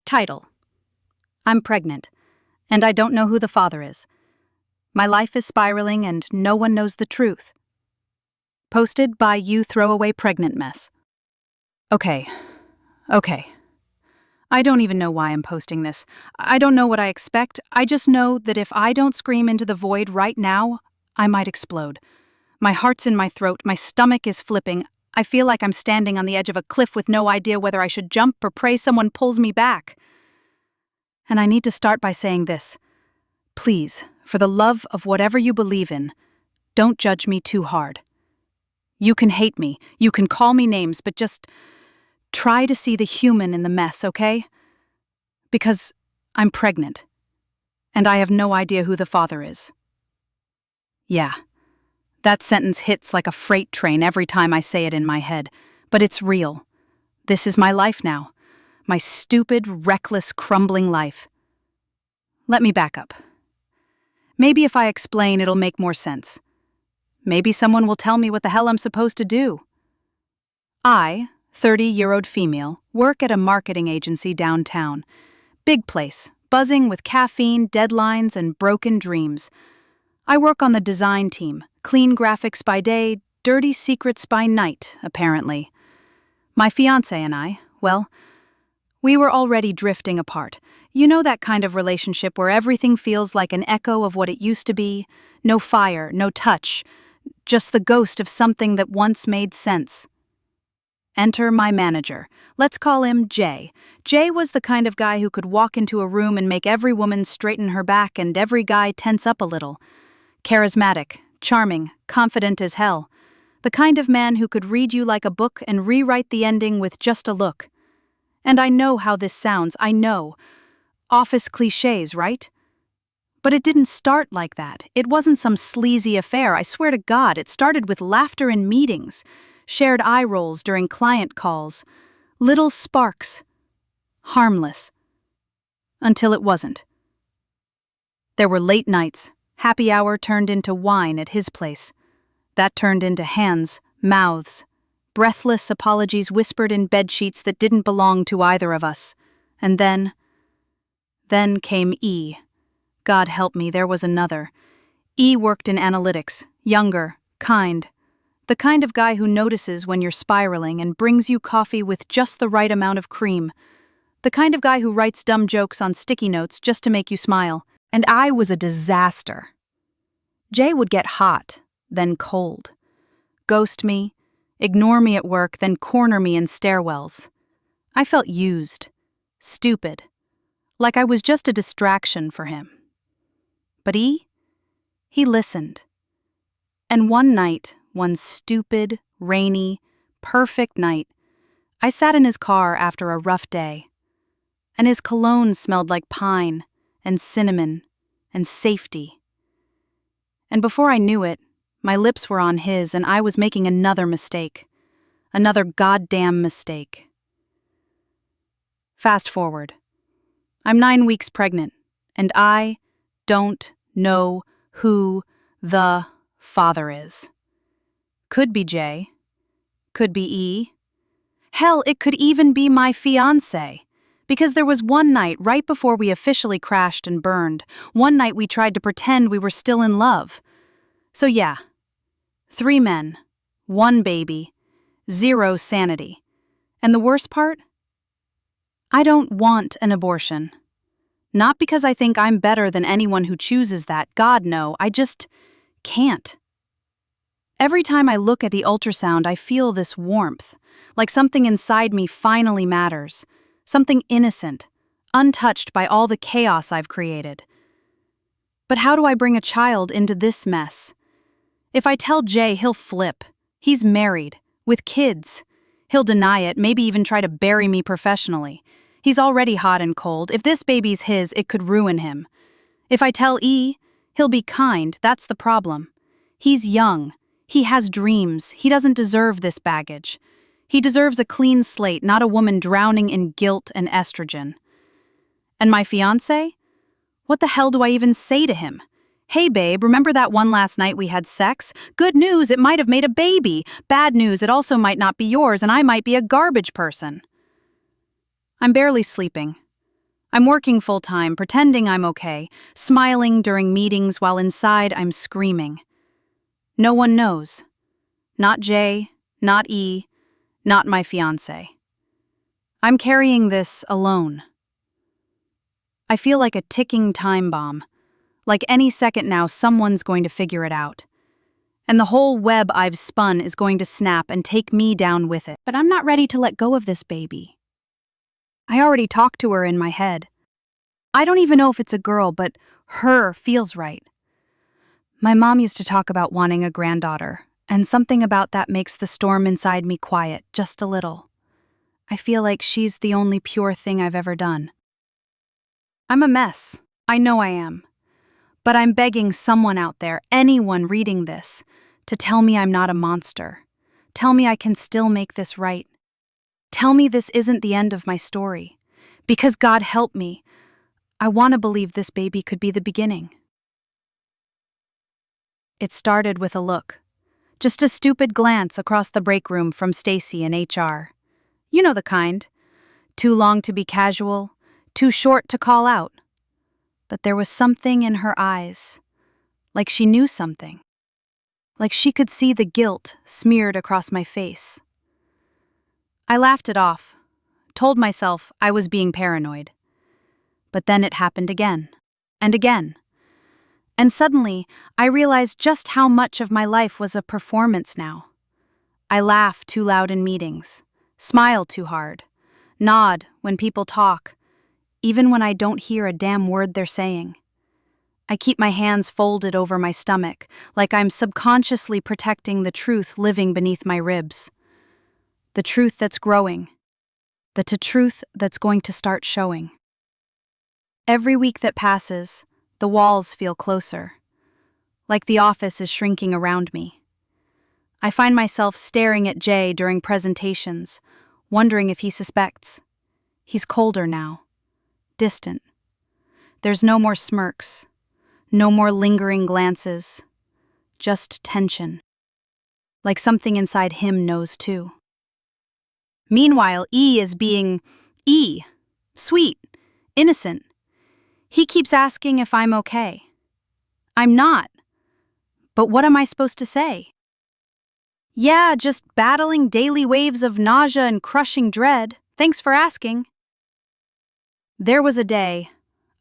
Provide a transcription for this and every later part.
Title: I'm pregnant, and I don't know who the father is. My life is spiraling and no one knows the truth. Posted by You Throwaway Pregnant Mess. Okay. I don't even know why I'm posting this. I don't know what I expect. I just know that if I don't scream into the void right now, I might explode. My heart's in my throat, my stomach is flipping. I feel like I'm standing on the edge of a cliff with no idea whether I should jump or pray someone pulls me back. And I need to start by saying this. Please, for the love of whatever you believe in, don't judge me too hard. You can hate me, you can call me names, but just try to see the human in the mess, okay? Because I'm pregnant, and I have no idea who the father is. Yeah, that sentence hits like a freight train every time I say it in my head, but it's real. This is my life now. My stupid, reckless, crumbling life. Let me back up. Maybe if I explain, it'll make more sense. Maybe someone will tell me what the hell I'm supposed to do. I, 30-year-old female, work at a marketing agency downtown. Big place, buzzing with caffeine, deadlines, and broken dreams. I work on the design team, clean graphics by day, dirty secrets by night, apparently. My fiancé and I, well, we were already drifting apart. You know that kind of relationship where everything feels like an echo of what it used to be? No fire, no touch, just the ghost of something that once made sense. Enter my manager. Let's call him Jay. Jay was the kind of guy who could walk into a room and make every woman straighten her back and every guy tense up a little. Charismatic, charming, confident as hell. The kind of man who could read you like a book and rewrite the ending with just a look. And I know how this sounds, I know. Office cliches, right? But it didn't start like that. It wasn't some sleazy affair, I swear to God. It started with laughter in meetings, shared eye rolls during client calls, little sparks. Harmless. Until it wasn't. There were late nights. Happy hour turned into wine at his place. That turned into hands, mouths, breathless apologies whispered in bedsheets that didn't belong to either of us. And then came E. God help me, there was another. E worked in analytics, younger, kind. The kind of guy who notices when you're spiraling and brings you coffee with just the right amount of cream. The kind of guy who writes dumb jokes on sticky notes just to make you smile. And I was a disaster. Jay would get hot, then cold. Ghost me, ignore me at work, then corner me in stairwells. I felt used, stupid, like I was just a distraction for him. But he listened. And one night, one stupid, rainy, perfect night, I sat in his car after a rough day, and his cologne smelled like pine and cinnamon and safety. And before I knew it, my lips were on his and I was making another mistake. Another goddamn mistake. Fast forward. I'm 9 weeks pregnant, and I don't know who the father is. Could be Jay. Could be E. Hell, it could even be my fiancé. Because there was one night right before we officially crashed and burned. One night we tried to pretend we were still in love. So yeah, 3 men, 1 baby, 0 sanity. And the worst part? I don't want an abortion. Not because I think I'm better than anyone who chooses that, God no, I just can't. Every time I look at the ultrasound, I feel this warmth, like something inside me finally matters. Something innocent, untouched by all the chaos I've created. But how do I bring a child into this mess? If I tell Jay, he'll flip. He's married, with kids. He'll deny it, maybe even try to bury me professionally. He's already hot and cold. If this baby's his, it could ruin him. If I tell E, he'll be kind, that's the problem. He's young. He has dreams. He doesn't deserve this baggage. He deserves a clean slate, not a woman drowning in guilt and estrogen. And my fiancé? What the hell do I even say to him? Hey babe, remember that one last night we had sex? Good news, it might have made a baby. Bad news, it also might not be yours and I might be a garbage person. I'm barely sleeping. I'm working full-time, pretending I'm okay, smiling during meetings while inside I'm screaming. No one knows. Not Jay, not E, not my fiancé. I'm carrying this alone. I feel like a ticking time bomb. Like any second now, someone's going to figure it out. And the whole web I've spun is going to snap and take me down with it. But I'm not ready to let go of this baby. I already talked to her in my head. I don't even know if it's a girl, but her feels right. My mom used to talk about wanting a granddaughter, and something about that makes the storm inside me quiet, just a little. I feel like she's the only pure thing I've ever done. I'm a mess. I know I am. But I'm begging someone out there, anyone reading this, to tell me I'm not a monster. Tell me I can still make this right. Tell me this isn't the end of my story. Because God help me, I want to believe this baby could be the beginning. It started with a look. Just a stupid glance across the break room from Stacy in HR. You know the kind. Too long to be casual, too short to call out. But there was something in her eyes. Like she knew something. Like she could see the guilt smeared across my face. I laughed it off, told myself I was being paranoid. But then it happened again, and again. And suddenly, I realized just how much of my life was a performance now. I laugh too loud in meetings, smile too hard, nod when people talk, even when I don't hear a damn word they're saying. I keep my hands folded over my stomach, like I'm subconsciously protecting the truth living beneath my ribs. The truth that's growing. The truth that's going to start showing. Every week that passes, the walls feel closer. Like the office is shrinking around me. I find myself staring at Jay during presentations, wondering if he suspects. He's colder now. Distant. There's no more smirks. No more lingering glances. Just tension. Like something inside him knows too. Meanwhile, E is being E. Sweet. Innocent. He keeps asking if I'm okay. I'm not. But what am I supposed to say? Yeah, just battling daily waves of nausea and crushing dread. Thanks for asking. There was a day,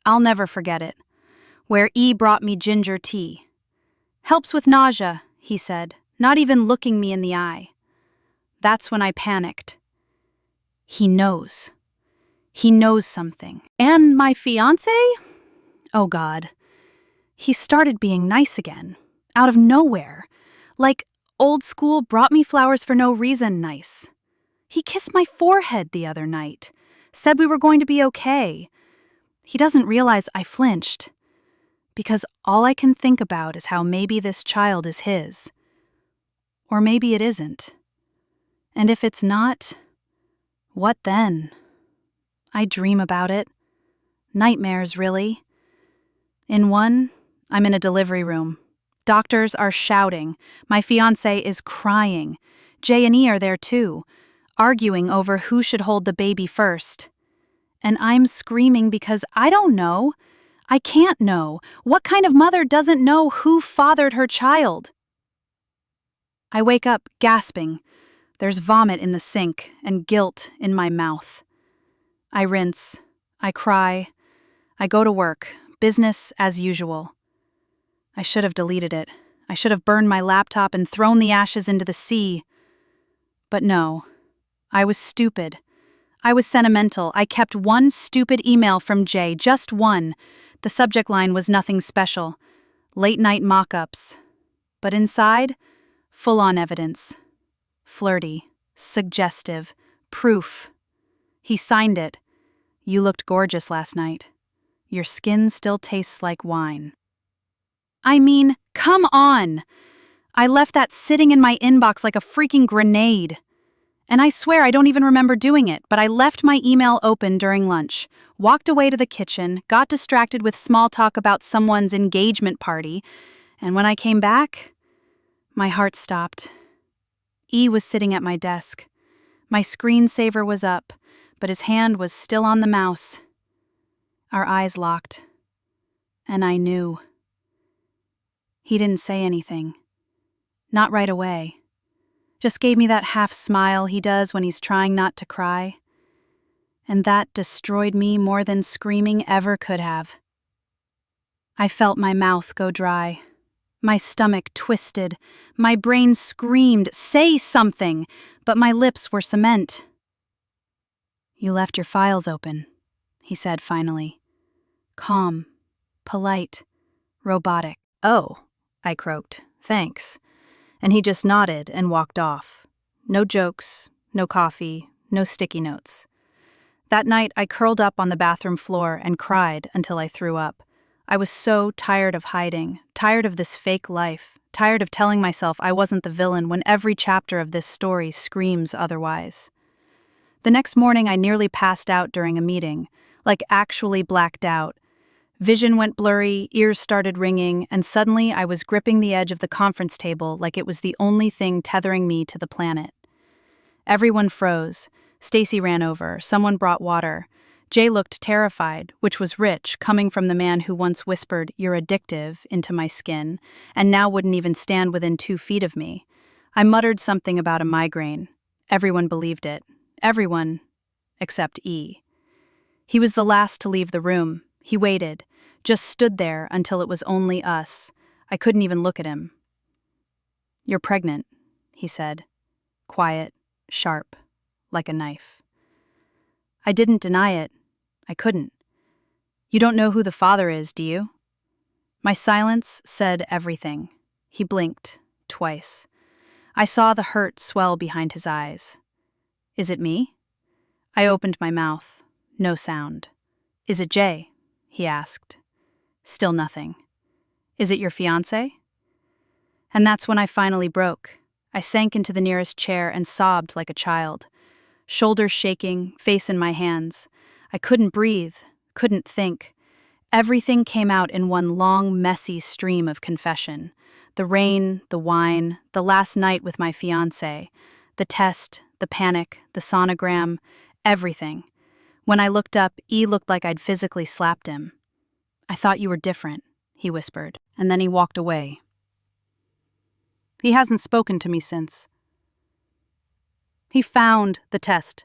I'll never forget it, where E brought me ginger tea. Helps with nausea, he said, not even looking me in the eye. That's when I panicked. He knows. He knows something. And my fiancé? Oh God. He started being nice again, out of nowhere. Like old school brought me flowers for no reason nice. He kissed my forehead the other night, said we were going to be okay. He doesn't realize I flinched, because all I can think about is how maybe this child is his. Or maybe it isn't. And if it's not, what then? I dream about it. Nightmares, really. In one, I'm in a delivery room. Doctors are shouting. My fiancé is crying. Jay and E are there too, arguing over who should hold the baby first. And I'm screaming because I don't know. I can't know. What kind of mother doesn't know who fathered her child? I wake up gasping. There's vomit in the sink and guilt in my mouth. I rinse. I cry. I go to work. Business as usual. I should have deleted it. I should have burned my laptop and thrown the ashes into the sea. But no. I was stupid. I was sentimental. I kept one stupid email from Jay, just one. The subject line was nothing special. Late-night mock-ups. But inside, full-on evidence. Flirty. Suggestive. Proof. He signed it. You looked gorgeous last night. Your skin still tastes like wine. I mean, come on! I left that sitting in my inbox like a freaking grenade. And I swear I don't even remember doing it, but I left my email open during lunch, walked away to the kitchen, got distracted with small talk about someone's engagement party, and when I came back, my heart stopped. E was sitting at my desk. My screensaver was up, but his hand was still on the mouse. Our eyes locked, and I knew. He didn't say anything. Not right away. Just gave me that half smile he does when he's trying not to cry. And that destroyed me more than screaming ever could have. I felt my mouth go dry. My stomach twisted. My brain screamed, "Say something!" But my lips were cement. "You left your files open," he said finally. Calm, polite, robotic. "Oh," I croaked. "Thanks." And he just nodded and walked off. No jokes, no coffee, no sticky notes. That night, I curled up on the bathroom floor and cried until I threw up. I was so tired of hiding, tired of this fake life, tired of telling myself I wasn't the villain when every chapter of this story screams otherwise. The next morning, I nearly passed out during a meeting, like actually blacked out. Vision went blurry, ears started ringing, and suddenly I was gripping the edge of the conference table like it was the only thing tethering me to the planet. Everyone froze. Stacy ran over. Someone brought water. Jay looked terrified, which was rich, coming from the man who once whispered, "You're addictive," into my skin, and now wouldn't even stand within 2 feet of me. I muttered something about a migraine. Everyone believed it. Everyone, except E. He was the last to leave the room. He waited, just stood there until it was only us. I couldn't even look at him. "You're pregnant," he said. Quiet, sharp, like a knife. I didn't deny it. I couldn't. "You don't know who the father is, do you?" My silence said everything. He blinked, twice. I saw the hurt swell behind his eyes. "Is it me?" I opened my mouth. No sound. "Is it Jay?" he asked. Still nothing. "Is it your fiancé?" And that's when I finally broke. I sank into the nearest chair and sobbed like a child. Shoulders shaking, face in my hands. I couldn't breathe, couldn't think. Everything came out in one long, messy stream of confession. The rain, the wine, the last night with my fiancé, the test, the panic, the sonogram, everything. When I looked up, E looked like I'd physically slapped him. "I thought you were different," he whispered, and then he walked away. He hasn't spoken to me since. He found the test.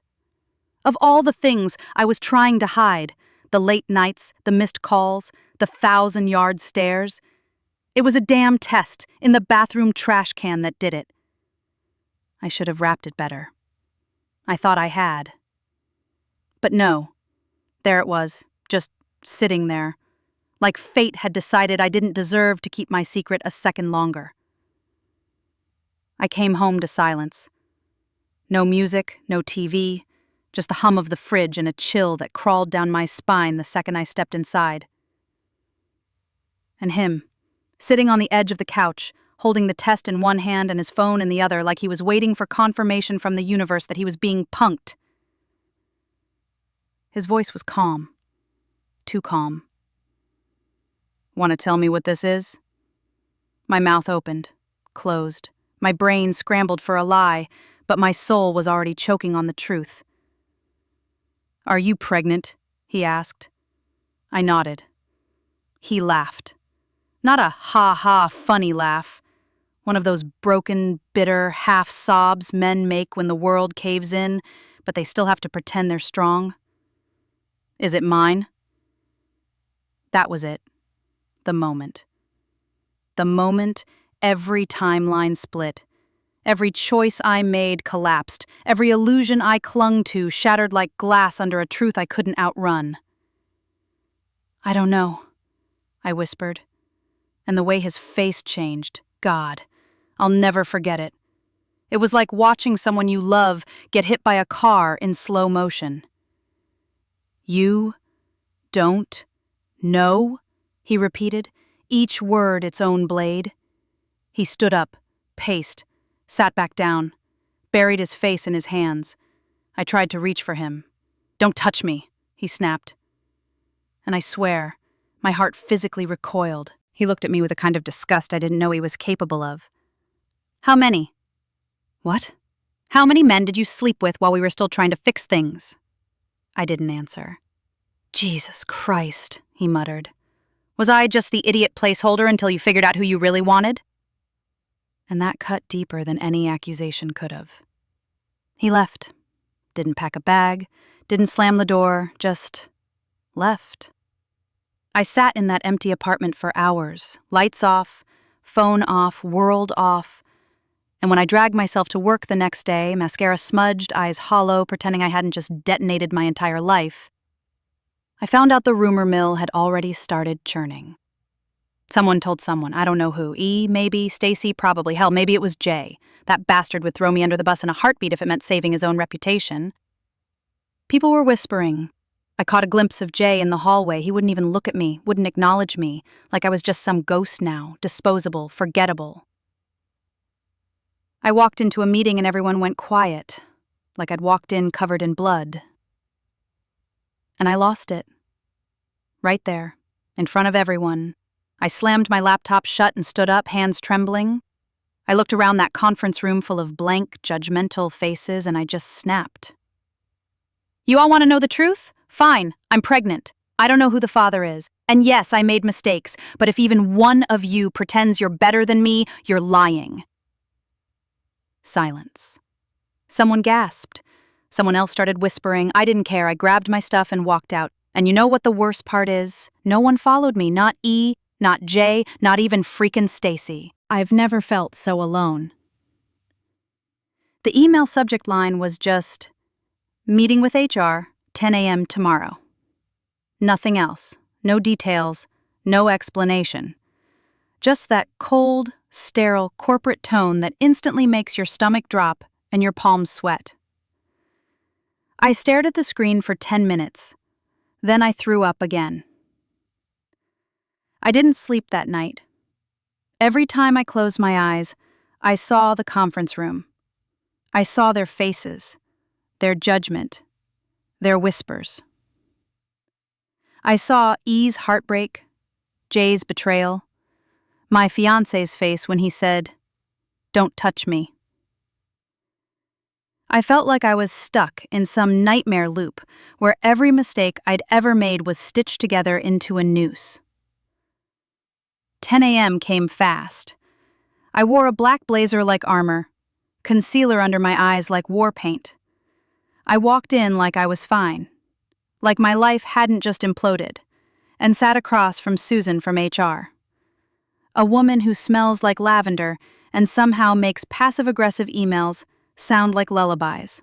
Of all the things I was trying to hide, the late nights, the missed calls, the 1,000-yard stares, it was a damn test in the bathroom trash can that did it. I should have wrapped it better. I thought I had. But no. There it was, just sitting there, like fate had decided I didn't deserve to keep my secret a second longer. I came home to silence. No music, no TV, just the hum of the fridge and a chill that crawled down my spine the second I stepped inside. And him, sitting on the edge of the couch, holding the test in one hand and his phone in the other like he was waiting for confirmation from the universe that he was being punked. His voice was calm. Too calm. "Want to tell me what this is?" My mouth opened, closed. My brain scrambled for a lie, but my soul was already choking on the truth. "Are you pregnant?" he asked. I nodded. He laughed. Not a ha-ha funny laugh. One of those broken, bitter half sobs men make when the world caves in, but they still have to pretend they're strong. "Is it mine?" That was it. The moment. The moment every timeline split. Every choice I made collapsed. Every illusion I clung to shattered like glass under a truth I couldn't outrun. "I don't know," I whispered. And the way his face changed, God, I'll never forget it. It was like watching someone you love get hit by a car in slow motion. "You don't know?" he repeated, each word its own blade. He stood up, paced, sat back down, buried his face in his hands. I tried to reach for him. "Don't touch me," he snapped. And I swear, my heart physically recoiled. He looked at me with a kind of disgust I didn't know he was capable of. "How many?" "What? How many men did you sleep with while we were still trying to fix things?" I didn't answer. Jesus Christ, he muttered. Was I just the idiot placeholder until you figured out who you really wanted? And that cut deeper than any accusation could have. He left. Didn't pack a bag, didn't slam the door, just left. I sat in that empty apartment for hours, lights off, phone off, world off. And when I dragged myself to work the next day, mascara smudged, eyes hollow, pretending I hadn't just detonated my entire life, I found out the rumor mill had already started churning. Someone told someone, I don't know who, E, maybe, Stacy, probably, hell, maybe it was Jay. That bastard would throw me under the bus in a heartbeat if it meant saving his own reputation. People were whispering. I caught a glimpse of Jay in the hallway. He wouldn't even look at me, wouldn't acknowledge me, like I was just some ghost now, disposable, forgettable. I walked into a meeting and everyone went quiet, like I'd walked in covered in blood. And I lost it. Right there, in front of everyone. I slammed my laptop shut and stood up, hands trembling. I looked around that conference room full of blank, judgmental faces, and I just snapped. You all want to know the truth? Fine, I'm pregnant. I don't know who the father is. And yes, I made mistakes, but if even one of you pretends you're better than me, you're lying. Silence. Someone gasped. Someone else started whispering. I didn't care. I grabbed my stuff and walked out. And you know what the worst part is? No one followed me, not E, not Jay, not even freaking Stacy. I've never felt so alone. The email subject line was just, meeting with HR, 10 a.m. tomorrow. Nothing else. No details. No explanation. Just that cold, sterile, corporate tone that instantly makes your stomach drop and your palms sweat. I stared at the screen for 10 minutes. Then I threw up again. I didn't sleep that night. Every time I closed my eyes, I saw the conference room. I saw their faces, their judgment, their whispers. I saw E's heartbreak, Jay's betrayal, my fiancé's face when he said, "Don't touch me." I felt like I was stuck in some nightmare loop where every mistake I'd ever made was stitched together into a noose. 10 a.m. came fast. I wore a black blazer like armor, concealer under my eyes like war paint. I walked in like I was fine, like my life hadn't just imploded, and sat across from Susan from HR. A woman who smells like lavender and somehow makes passive-aggressive emails sound like lullabies.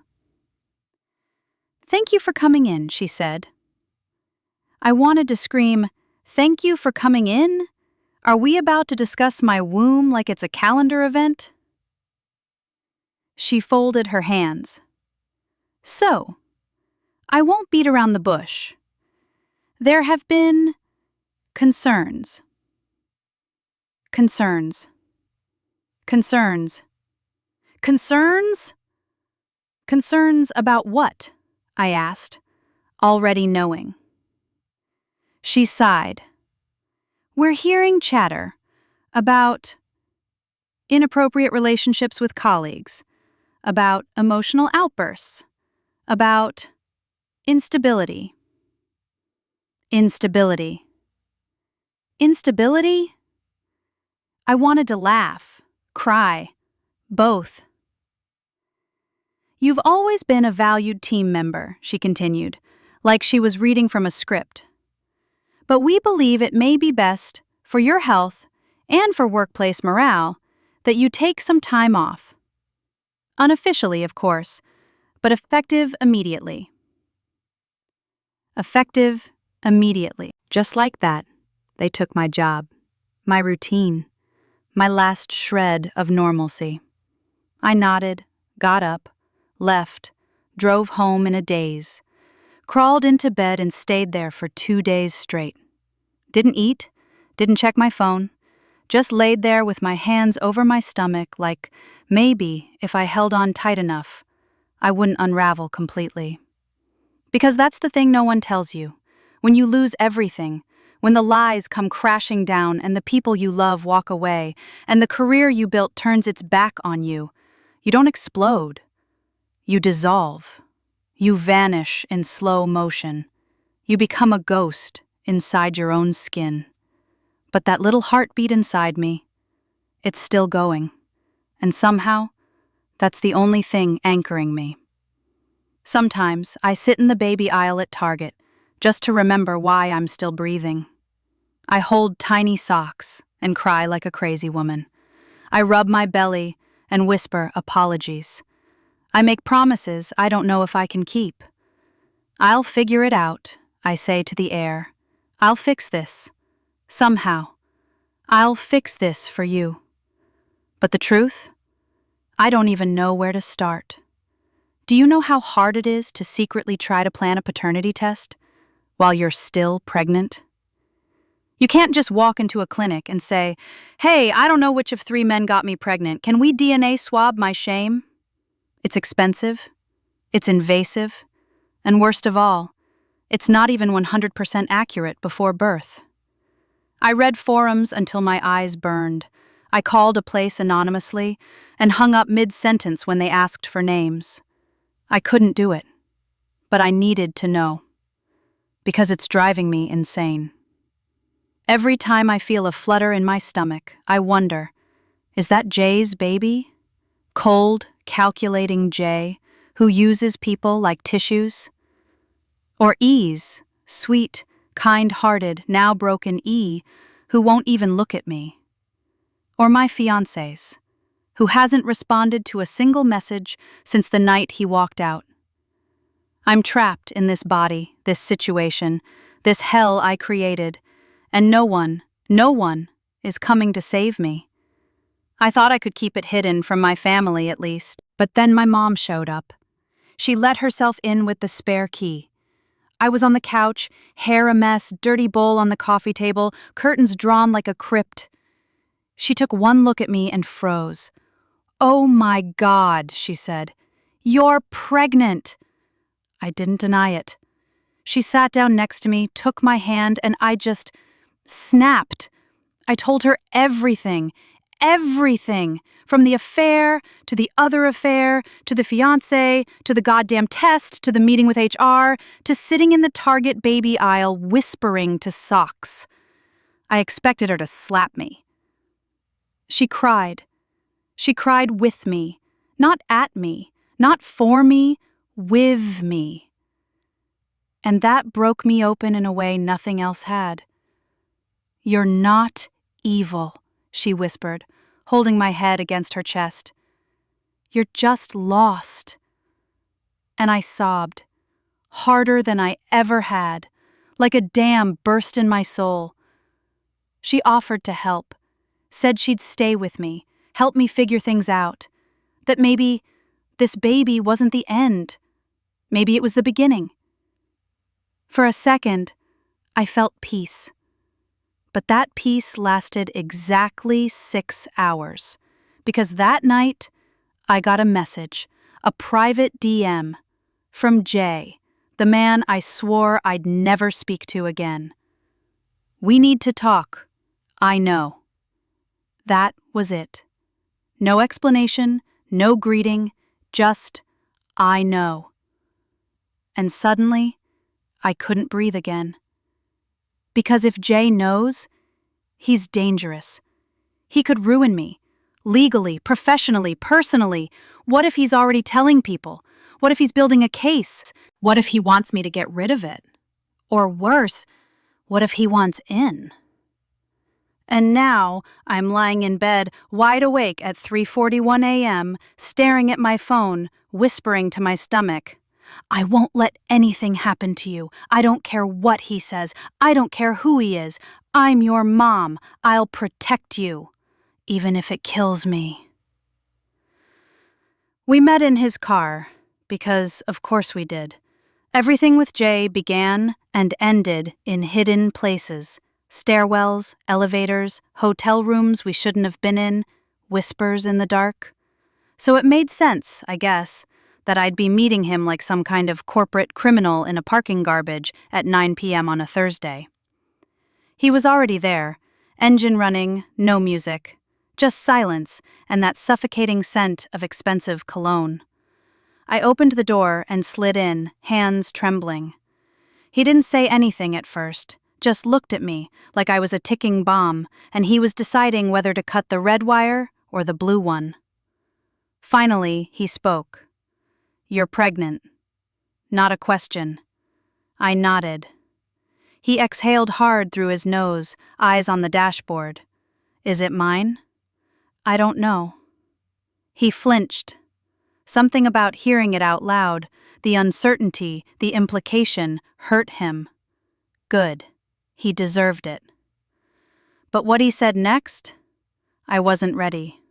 "Thank you for coming in," she said. I wanted to scream, "Thank you for coming in? Are we about to discuss my womb like it's a calendar event?" She folded her hands. "So, I won't beat around the bush. There have been concerns. Concerns. Concerns. Concerns? Concerns about what?" I asked, already knowing. She sighed. "We're hearing chatter about inappropriate relationships with colleagues, about emotional outbursts, about instability." Instability. Instability? I wanted to laugh, cry, both. "You've always been a valued team member," she continued, like she was reading from a script. "But we believe it may be best, for your health and for workplace morale, that you take some time off. Unofficially, of course, but effective immediately." Effective immediately. Just like that, they took my job, my routine, my last shred of normalcy. I nodded, got up, left, drove home in a daze, crawled into bed and stayed there for 2 days straight. Didn't eat, didn't check my phone, just laid there with my hands over my stomach like maybe if I held on tight enough, I wouldn't unravel completely. Because that's the thing no one tells you. When you lose everything, when the lies come crashing down and the people you love walk away and the career you built turns its back on you, you don't explode. You dissolve. You vanish in slow motion. You become a ghost inside your own skin. But that little heartbeat inside me, it's still going. And somehow, that's the only thing anchoring me. Sometimes I sit in the baby aisle at Target just to remember why I'm still breathing. I hold tiny socks and cry like a crazy woman. I rub my belly and whisper apologies. I make promises I don't know if I can keep. I'll figure it out, I say to the air. I'll fix this. Somehow. I'll fix this for you. But the truth? I don't even know where to start. Do you know how hard it is to secretly try to plan a paternity test while you're still pregnant? You can't just walk into a clinic and say, "Hey, I don't know which of 3 men got me pregnant. Can we DNA swab my shame?" It's expensive, it's invasive, and worst of all, it's not even 100% accurate before birth. I read forums until my eyes burned. I called a place anonymously and hung up mid-sentence when they asked for names. I couldn't do it, but I needed to know, because it's driving me insane. Every time I feel a flutter in my stomach, I wonder, is that Jay's baby? Cold, calculating Jay, who uses people like tissues? Or E's, sweet, kind-hearted, now broken E, who won't even look at me? Or my fiancé's, who hasn't responded to a single message since the night he walked out? I'm trapped in this body, this situation, this hell I created, and no one is coming to save me. I thought I could keep it hidden from my family at least, but then my mom showed up. She let herself in with the spare key. I was on the couch, hair a mess, dirty bowl on the coffee table, curtains drawn like a crypt. She took one look at me and froze. "Oh my God," she said. "You're pregnant." I didn't deny it. She sat down next to me, took my hand, and I just snapped. I told her everything, from the affair, to the other affair, to the fiancé, to the goddamn test, to the meeting with HR, to sitting in the Target baby aisle whispering to socks. I expected her to slap me. She cried. She cried with me, not at me, not for me, with me. And that broke me open in a way nothing else had. "You're not evil," she whispered, holding my head against her chest. "You're just lost." And I sobbed, harder than I ever had, like a dam burst in my soul. She offered to help, said she'd stay with me, help me figure things out, that maybe this baby wasn't the end. Maybe it was the beginning. For a second, I felt peace. But that peace lasted exactly 6 hours, because that night, I got a message, a private DM, from Jay, the man I swore I'd never speak to again. "We need to talk. I know." That was it. No explanation, no greeting, just, "I know." And suddenly, I couldn't breathe again. Because if Jay knows, he's dangerous. He could ruin me. Legally, professionally, personally. What if he's already telling people? What if he's building a case? What if he wants me to get rid of it? Or worse, what if he wants in? And now I'm lying in bed, wide awake at 3:41 a.m., staring at my phone, whispering to my stomach, "I won't let anything happen to you. I don't care what he says. I don't care who he is. I'm your mom. I'll protect you, even if it kills me." We met in his car, because of course we did. Everything with Jay began and ended in hidden places. Stairwells, elevators, hotel rooms we shouldn't have been in, whispers in the dark. So it made sense, I guess, that I'd be meeting him like some kind of corporate criminal in a parking garbage at 9 p.m. on a Thursday. He was already there, engine running, no music, just silence and that suffocating scent of expensive cologne. I opened the door and slid in, hands trembling. He didn't say anything at first, just looked at me like I was a ticking bomb, and he was deciding whether to cut the red wire or the blue one. Finally, he spoke. "You're pregnant." Not a question. I nodded. He exhaled hard through his nose, eyes on the dashboard. "Is it mine?" "I don't know." He flinched. Something about hearing it out loud, the uncertainty, the implication, hurt him. Good. He deserved it. But what he said next? I wasn't ready.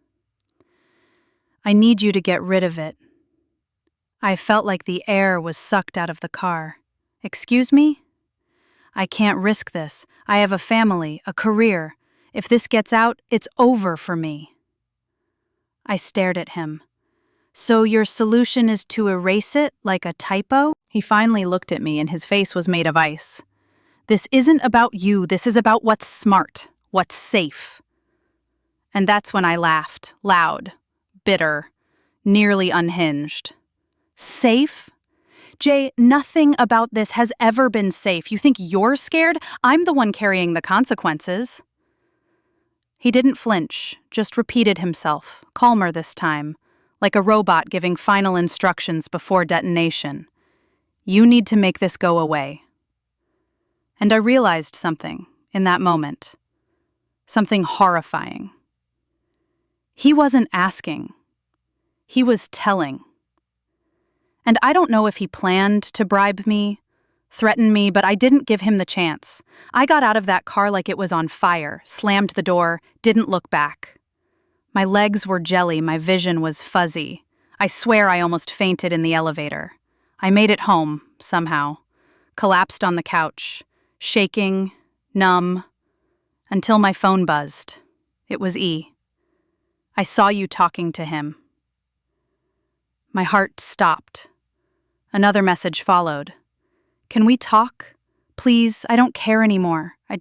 "I need you to get rid of it." I felt like the air was sucked out of the car. "Excuse me?" "I can't risk this. I have a family, a career. If this gets out, it's over for me." I stared at him. "So your solution is to erase it like a typo?" He finally looked at me and his face was made of ice. "This isn't about you, this is about what's smart, what's safe." And that's when I laughed, loud, bitter, nearly unhinged. Safe? Jay, nothing about this has ever been safe. You think you're scared? I'm the one carrying the consequences. He didn't flinch, just repeated himself, calmer this time, like a robot giving final instructions before detonation. "You need to make this go away." And I realized something in that moment. Something horrifying. He wasn't asking. He was telling. And I don't know if he planned to bribe me, threaten me, but I didn't give him the chance. I got out of that car like it was on fire, slammed the door, didn't look back. My legs were jelly, my vision was fuzzy. I swear I almost fainted in the elevator. I made it home, somehow. Collapsed on the couch, shaking, numb, until my phone buzzed. It was E. "I saw you talking to him." My heart stopped. Another message followed. "Can we talk? Please, I don't care anymore. I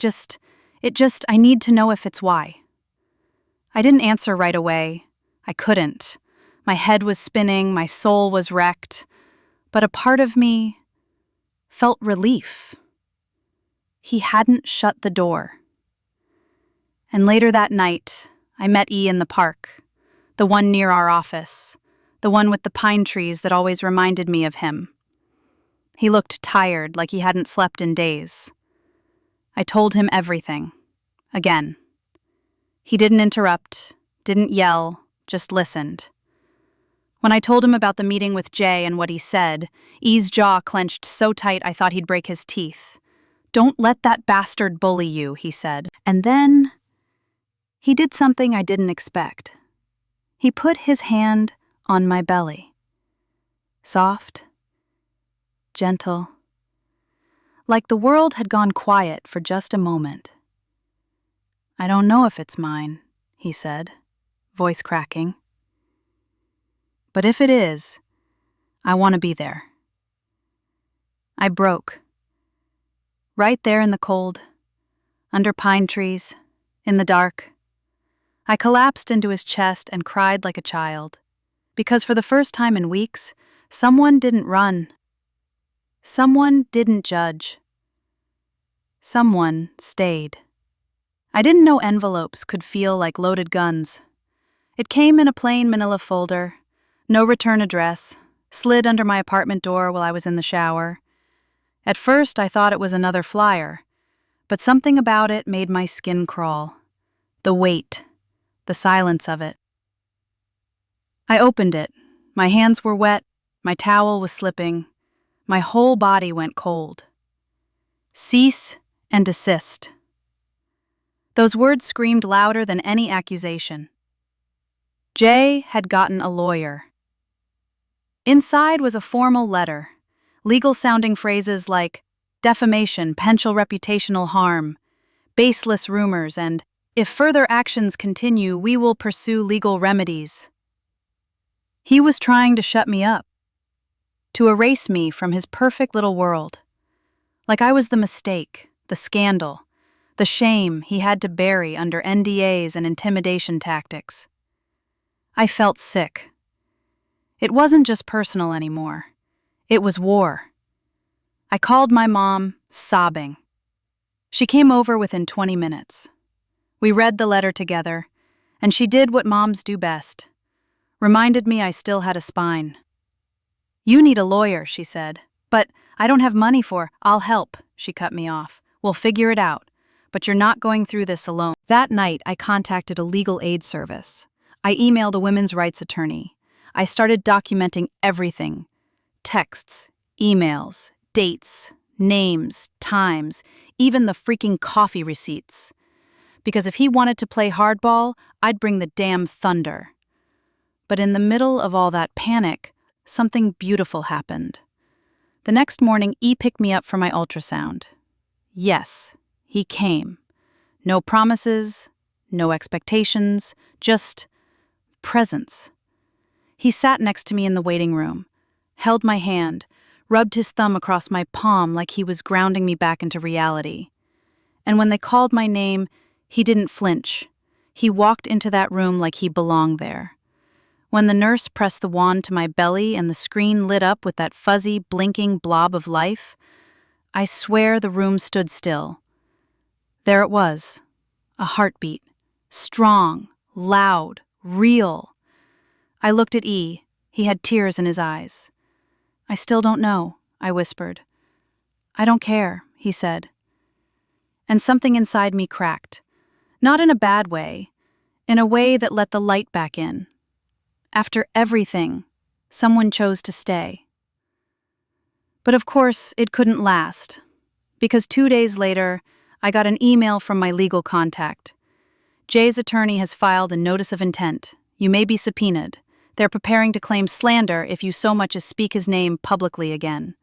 need to know if it's why." I didn't answer right away. I couldn't. My head was spinning, my soul was wrecked. But a part of me felt relief. He hadn't shut the door. And later that night, I met E in the park, the one near our office, the one with the pine trees that always reminded me of him. He looked tired, like he hadn't slept in days. I told him everything. Again. He didn't interrupt, didn't yell, just listened. When I told him about the meeting with Jay and what he said, E's jaw clenched so tight I thought he'd break his teeth. "Don't let that bastard bully you," he said. And then he did something I didn't expect. He put his hand on my belly. Soft, gentle, like the world had gone quiet for just a moment. "I don't know if it's mine," he said, voice cracking. "But if it is, I want to be there." I broke. Right there in the cold, under pine trees, in the dark. I collapsed into his chest and cried like a child. Because for the first time in weeks, someone didn't run. Someone didn't judge. Someone stayed. I didn't know envelopes could feel like loaded guns. It came in a plain manila folder, no return address, slid under my apartment door while I was in the shower. At first, I thought it was another flyer, but something about it made my skin crawl. The weight, the silence of it. I opened it. My hands were wet, my towel was slipping, my whole body went cold. Cease and desist. Those words screamed louder than any accusation. Jay had gotten a lawyer. Inside was a formal letter, legal-sounding phrases like defamation, potential reputational harm, baseless rumors, and if further actions continue, we will pursue legal remedies. He was trying to shut me up, to erase me from his perfect little world. Like I was the mistake, the scandal, the shame he had to bury under NDAs and intimidation tactics. I felt sick. It wasn't just personal anymore. It was war. I called my mom, sobbing. She came over within 20 minutes. We read the letter together, and she did what moms do best. Reminded me I still had a spine. "You need a lawyer," she said. "But I don't have money for." "I'll help," she cut me off. "We'll figure it out. But you're not going through this alone." That night, I contacted a legal aid service. I emailed a women's rights attorney. I started documenting everything: texts, emails, dates, names, times, even the freaking coffee receipts. Because if he wanted to play hardball, I'd bring the damn thunder. But in the middle of all that panic, something beautiful happened. The next morning, E picked me up for my ultrasound. Yes, he came. No promises, no expectations, just presence. He sat next to me in the waiting room, held my hand, rubbed his thumb across my palm like he was grounding me back into reality. And when they called my name, he didn't flinch. He walked into that room like he belonged there. When the nurse pressed the wand to my belly and the screen lit up with that fuzzy, blinking blob of life, I swear the room stood still. There it was, a heartbeat, strong, loud, real. I looked at E. He had tears in his eyes. "I still don't know," I whispered. "I don't care," he said. And something inside me cracked. Not in a bad way, in a way that let the light back in. After everything, someone chose to stay. But of course, it couldn't last, because 2 days later, I got an email from my legal contact. "Jay's attorney has filed a notice of intent. You may be subpoenaed. They're preparing to claim slander if you so much as speak his name publicly again."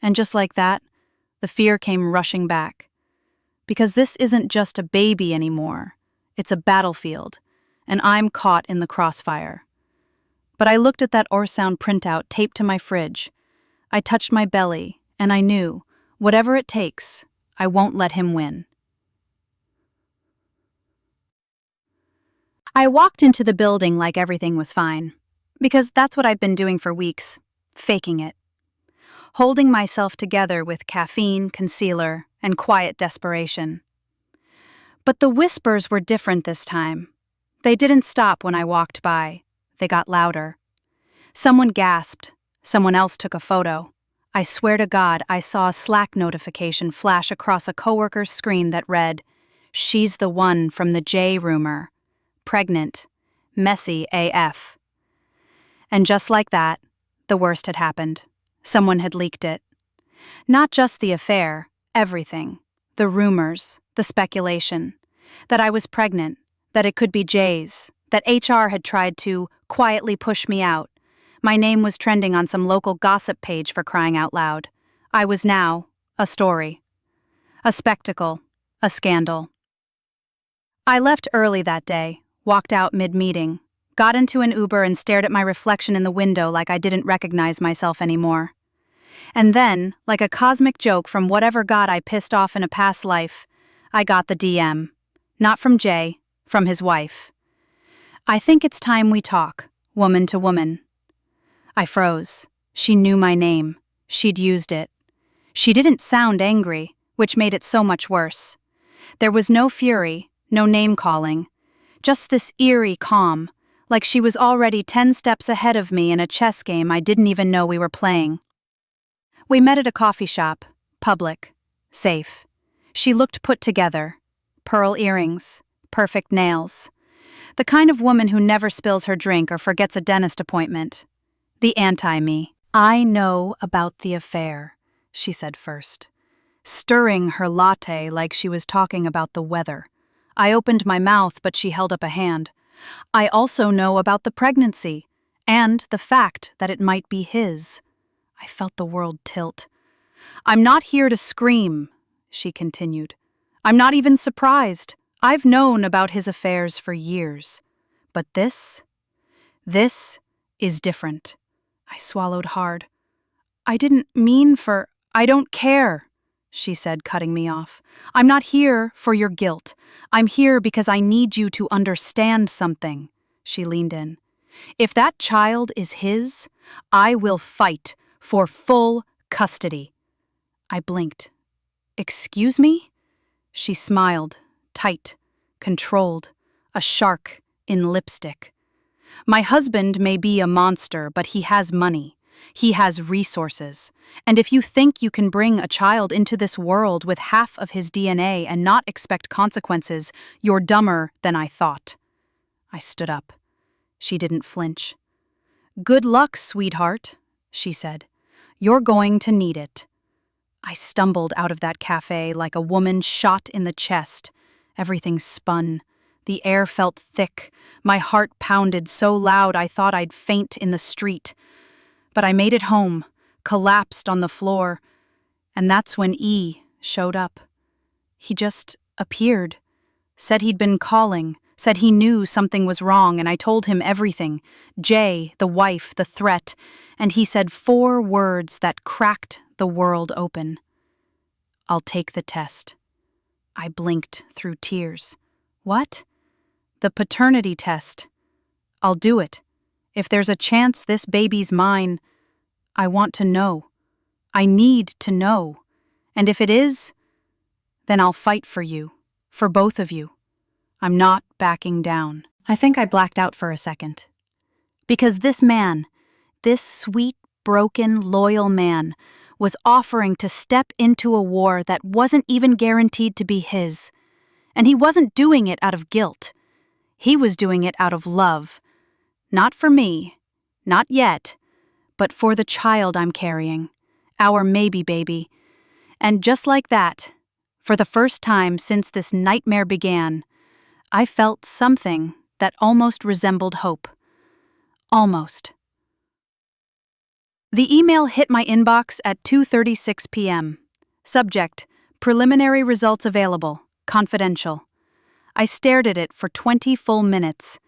And just like that, the fear came rushing back. Because this isn't just a baby anymore. It's a battlefield, and I'm caught in the crossfire. But I looked at that ultrasound printout taped to my fridge. I touched my belly, and I knew, whatever it takes, I won't let him win. I walked into the building like everything was fine, because that's what I've been doing for weeks, faking it. Holding myself together with caffeine, concealer, and quiet desperation. But the whispers were different this time. They didn't stop when I walked by. They got louder. Someone gasped. Someone else took a photo. I swear to God, I saw a Slack notification flash across a coworker's screen that read, "She's the one from the J rumor. Pregnant. Messy AF." And just like that, the worst had happened. Someone had leaked it. Not just the affair, everything. The rumors, the speculation. That I was pregnant, that it could be Jay's, that HR had tried to quietly push me out. My name was trending on some local gossip page, for crying out loud. I was now a story. A spectacle. A scandal. I left early that day, walked out mid-meeting, got into an Uber and stared at my reflection in the window like I didn't recognize myself anymore. And then, like a cosmic joke from whatever god I pissed off in a past life, I got the DM. Not from Jay, from his wife. "I think it's time we talk, woman to woman." I froze. She knew my name. She'd used it. She didn't sound angry, which made it so much worse. There was no fury, no name-calling. Just this eerie calm, like she was already 10 steps ahead of me in a chess game I didn't even know we were playing. We met at a coffee shop, public, safe. She looked put together. Pearl earrings, perfect nails. The kind of woman who never spills her drink or forgets a dentist appointment. The anti-me. "I know about the affair," she said first, stirring her latte like she was talking about the weather. I opened my mouth, but she held up a hand. "I also know about the pregnancy, and the fact that it might be his." I felt the world tilt. "I'm not here to scream," she continued. "I'm not even surprised. I've known about his affairs for years. But this is different." I swallowed hard. "I didn't mean for... I don't care," she said, cutting me off. "I'm not here for your guilt. I'm here because I need you to understand something." She leaned in. "If that child is his, I will fight for full custody." I blinked. Excuse me? She smiled, tight, controlled, a shark in lipstick. My husband may be a monster, but he has money. He has resources. And if you think you can bring a child into this world with half of his DNA and not expect consequences, you're dumber than I thought. I stood up. She didn't flinch. Good luck, sweetheart, she said. You're going to need it. I stumbled out of that cafe like a woman shot in the chest. Everything spun. The air felt thick. My heart pounded so loud I thought I'd faint in the street. But I made it home, collapsed on the floor, and that's when E showed up. He just appeared, said he'd been calling, said he knew something was wrong, and I told him everything. Jay, the wife, the threat, and he said 4 words that cracked the world open. I'll take the test. I blinked through tears. What? The paternity test. I'll do it. If there's a chance this baby's mine, I want to know. I need to know. And if it is, then I'll fight for you, for both of you. I'm not backing down. I think I blacked out for a second. Because this man, this sweet, broken, loyal man, was offering to step into a war that wasn't even guaranteed to be his. And he wasn't doing it out of guilt. He was doing it out of love. Not for me, not yet, but for the child I'm carrying, our maybe baby. And just like that, for the first time since this nightmare began, I felt something that almost resembled hope. Almost. The email hit my inbox at 2:36 p.m. Subject: Preliminary results available. Confidential. I stared at it for 20 full minutes.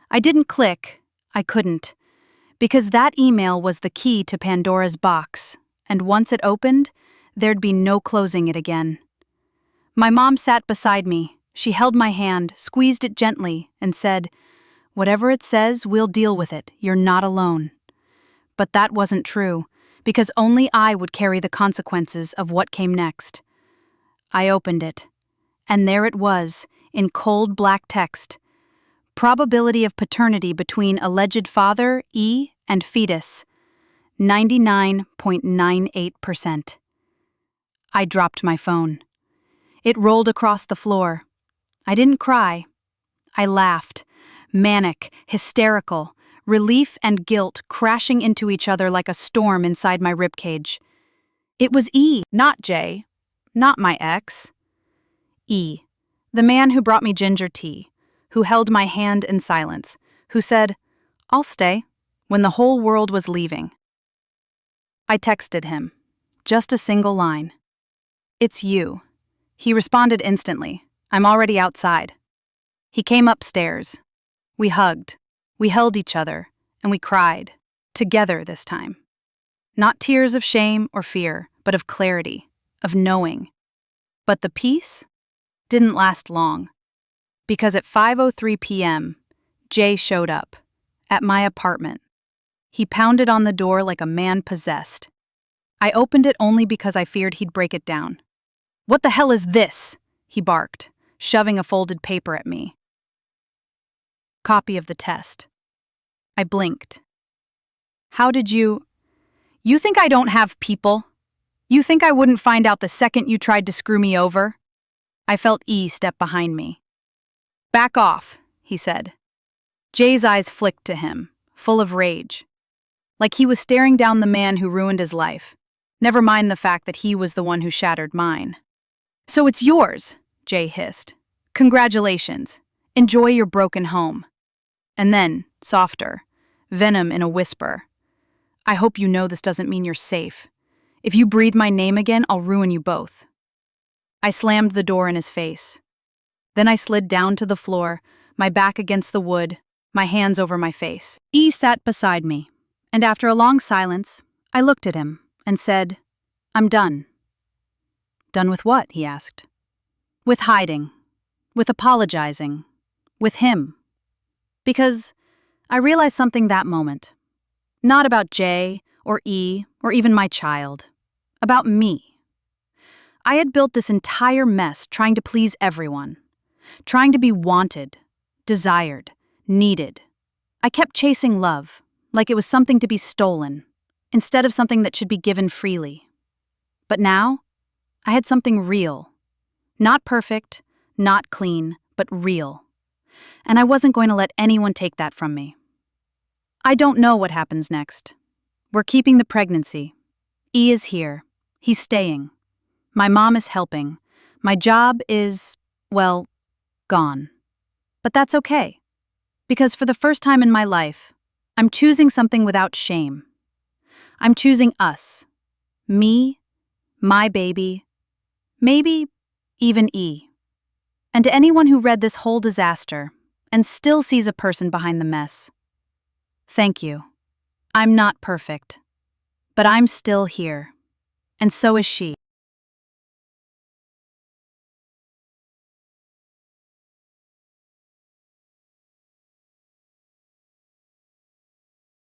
I didn't click. I couldn't. Because that email was the key to Pandora's box, and once it opened, there'd be no closing it again. My mom sat beside me. She held my hand, squeezed it gently, and said, "Whatever it says, we'll deal with it. You're not alone." But that wasn't true, because only I would carry the consequences of what came next. I opened it, and there it was, in cold black text. Probability of paternity between alleged father, E, and fetus, 99.98%. I dropped my phone. It rolled across the floor. I didn't cry. I laughed, manic, hysterical, relief and guilt crashing into each other like a storm inside my ribcage. It was E, not J, not my ex. E, the man who brought me ginger tea, who held my hand in silence, who said, "I'll stay," when the whole world was leaving. I texted him, just a single line. "It's you." He responded instantly, "I'm already outside." He came upstairs. We hugged. We held each other, and we cried, together this time. Not tears of shame or fear, but of clarity, of knowing. But the peace didn't last long, because at 5:03 p.m., Jay showed up, at my apartment. He pounded on the door like a man possessed. I opened it only because I feared he'd break it down. "What the hell is this?" he barked, shoving a folded paper at me. Copy of the test. I blinked. "How did you think I don't have people? You think I wouldn't find out the second you tried to screw me over?" I felt E step behind me. "Back off," he said. Jay's eyes flicked to him, full of rage. Like he was staring down the man who ruined his life. Never mind the fact that he was the one who shattered mine. "So it's yours," Jay hissed. "Congratulations. Enjoy your broken home." And then, softer, venom in a whisper. "I hope you know this doesn't mean you're safe. If you breathe my name again, I'll ruin you both." I slammed the door in his face. Then I slid down to the floor, my back against the wood, my hands over my face. E sat beside me, and after a long silence, I looked at him and said, "I'm done." "Done with what?" he asked. "With hiding, with apologizing, with him." Because I realized something that moment. Not about Jay or E or even my child. About me. I had built this entire mess trying to please everyone, trying to be wanted, desired, needed. I kept chasing love, like it was something to be stolen, instead of something that should be given freely. But now, I had something real. Not perfect, not clean, but real. And I wasn't going to let anyone take that from me. I don't know what happens next. We're keeping the pregnancy. E is here. He's staying. My mom is helping. My job is, well, gone. But that's okay. Because for the first time in my life, I'm choosing something without shame. I'm choosing us. Me, my baby, maybe even E. And to anyone who read this whole disaster and still sees a person behind the mess, thank you. I'm not perfect, but I'm still here. And so is she.